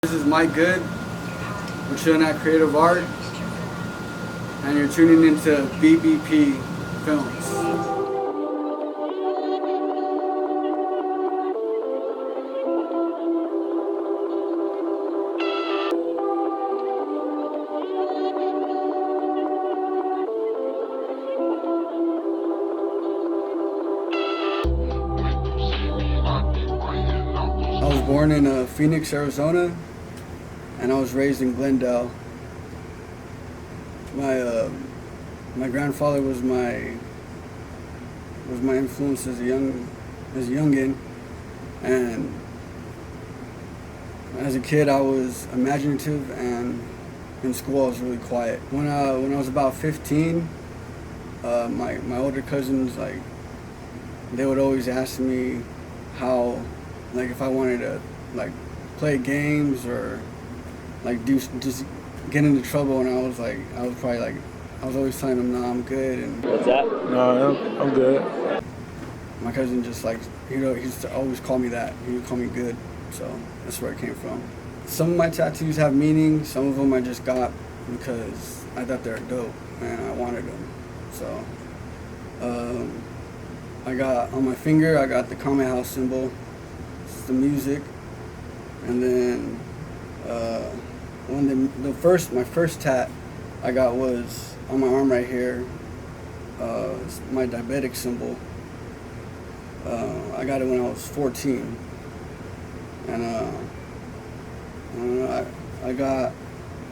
This is Mike Good. We're chilling at Creative Art, and you're tuning into BBP Films. I was born in Phoenix, Arizona, and I was raised in Glendale. My grandfather was my influence as a youngin, and as a kid I was imaginative, and in school I was really quiet. When I was about 15, my older cousins, they would always ask me how, if I wanted to play games or just get into trouble, and I was always telling them, no, I'm good. And what's that? No, I'm good. my cousin just he used to always call me that. He would call me Good, so that's where it came from. Some of my tattoos have meaning. Some of them I just got because I thought they were dope and I wanted them. So I got on my finger, I got the Kame House symbol. It's the music, and then my first tat I got was on my arm right here. It's my diabetic symbol. I got it when I was 14, and I got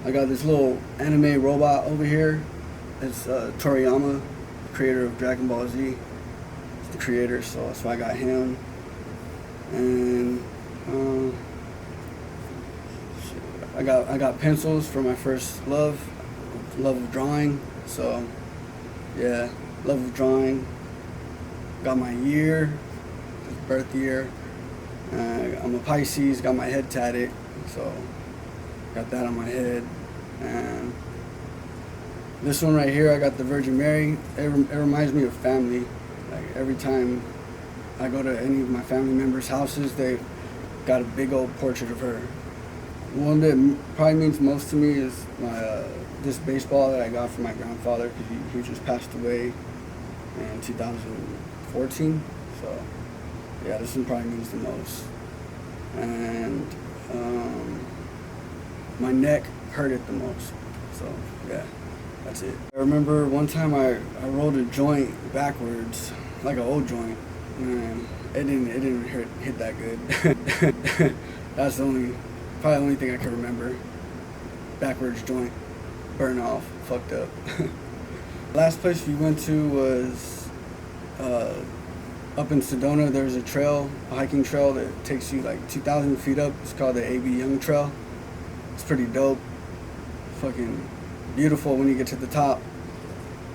this little anime robot over here. It's Toriyama, creator of Dragon Ball Z. He's the creator, so that's why I got him. And I got pencils for my first love of drawing. So yeah, love of drawing. Got my year, birth year. I'm a Pisces. Got my head tatted, so got that on my head. And this one right here, I got the Virgin Mary. It reminds me of family. Every time I go to any of my family members' houses, they've got a big old portrait of her. One that probably means most to me is this baseball that I got from my grandfather, because he just passed away in 2014. So yeah, this one probably means the most. And my neck hurt it the most. So yeah, that's it. I remember one time I rolled a joint backwards, like an old joint. And it didn't hit that good. That's probably the only thing I can remember. Backwards joint, burn off, fucked up. Last place we went to was up in Sedona. There's a hiking trail that takes you 2,000 feet up. It's called the A.B. Young Trail. It's pretty dope. Fucking beautiful when you get to the top.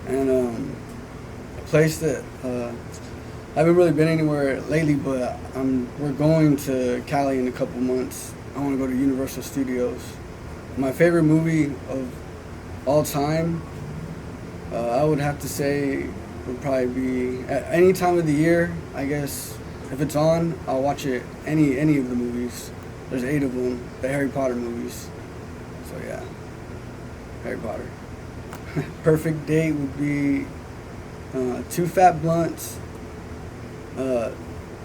And a place that I haven't really been anywhere lately, but we're going to Cali in a couple months. I want to go to Universal Studios. My favorite movie of all time, I would have to say, would probably be at any time of the year. I guess if it's on, I'll watch it. Any of the movies. There's 8 of them. The Harry Potter movies. So yeah, Harry Potter. Perfect date would be 2 fat blunts.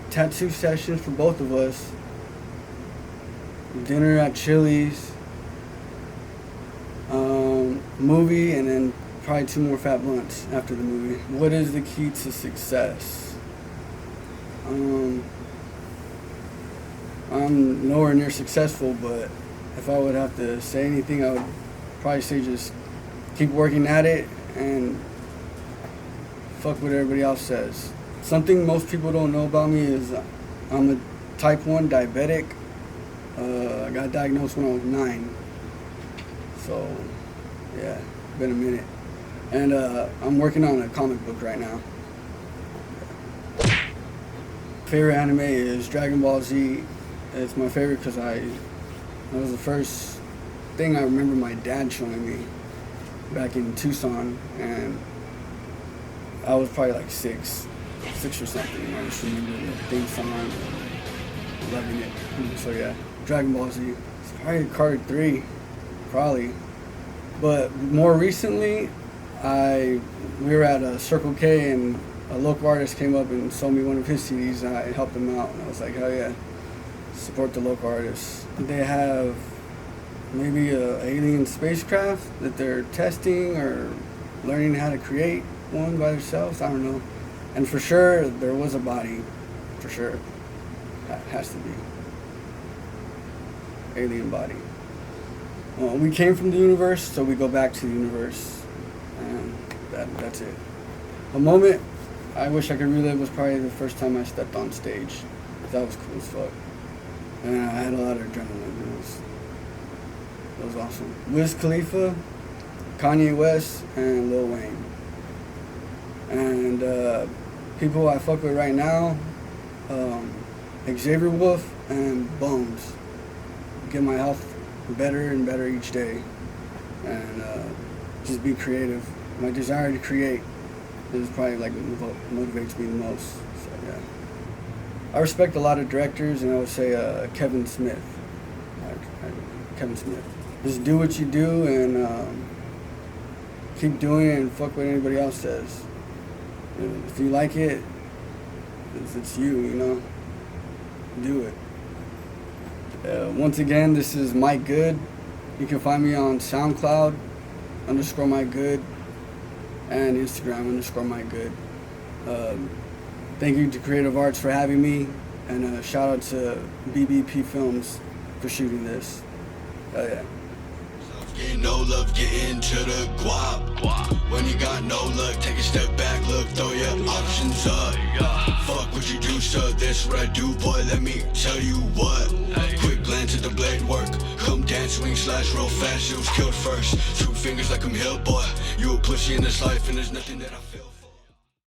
Tattoo sessions for both of us, dinner at Chili's, movie, and then probably 2 more fat blunts after the movie. What is the key to success? I'm nowhere near successful, but if I would have to say anything, I would probably say just keep working at it and fuck what everybody else says. Something most people don't know about me is I'm a type 1 diabetic. I got diagnosed when I was 9. So, yeah, been a minute. And I'm working on a comic book right now. Favorite anime is Dragon Ball Z. It's my favorite because that was the first thing I remember my dad showing me back in Tucson, and I was probably 6 or something. I just remember the theme song, loving it. So yeah, Dragon Ball Z, It's probably Carter 3, probably. But more recently, we were at a Circle K and a local artist came up and sold me one of his CDs and I helped him out. And I was like, hell yeah, support the local artists. They have maybe a alien spacecraft that they're testing or learning how to create one by themselves. I don't know. And for sure, there was a body. For sure. Has to be. Alien body. Well, we came from the universe, so we go back to the universe. And that's it. A moment I wish I could relive was probably the first time I stepped on stage. That was cool as fuck. And I had a lot of adrenaline. It was awesome. Wiz Khalifa, Kanye West, and Lil Wayne. And people I fuck with right now, Xavier Wolf and Bones. Get my health better and better each day. And just be creative. My desire to create is probably like what motivates me the most. So yeah. I respect a lot of directors, and I would say Kevin Smith. Kevin Smith. Just do what you do and keep doing it and fuck what anybody else says. If you like it, it's you, you know? Do it. Once again, this is Mike Good. You can find me on SoundCloud, _Mike Good, and Instagram, _Mike Good. Thank you to Creative Arts for having me, and shout out to BBP Films for shooting this. Oh yeah. Getting no love, get into the guap. When you got no luck, take a step back, look, throw your options up. Fuck what you do, so this red do, boy, let me tell you what. Quick glance at the blade work, come dance, swing, slash, real fast, it was killed first. 2 fingers like I'm Hellboy, you a pussy in this life, and there's nothing that I feel.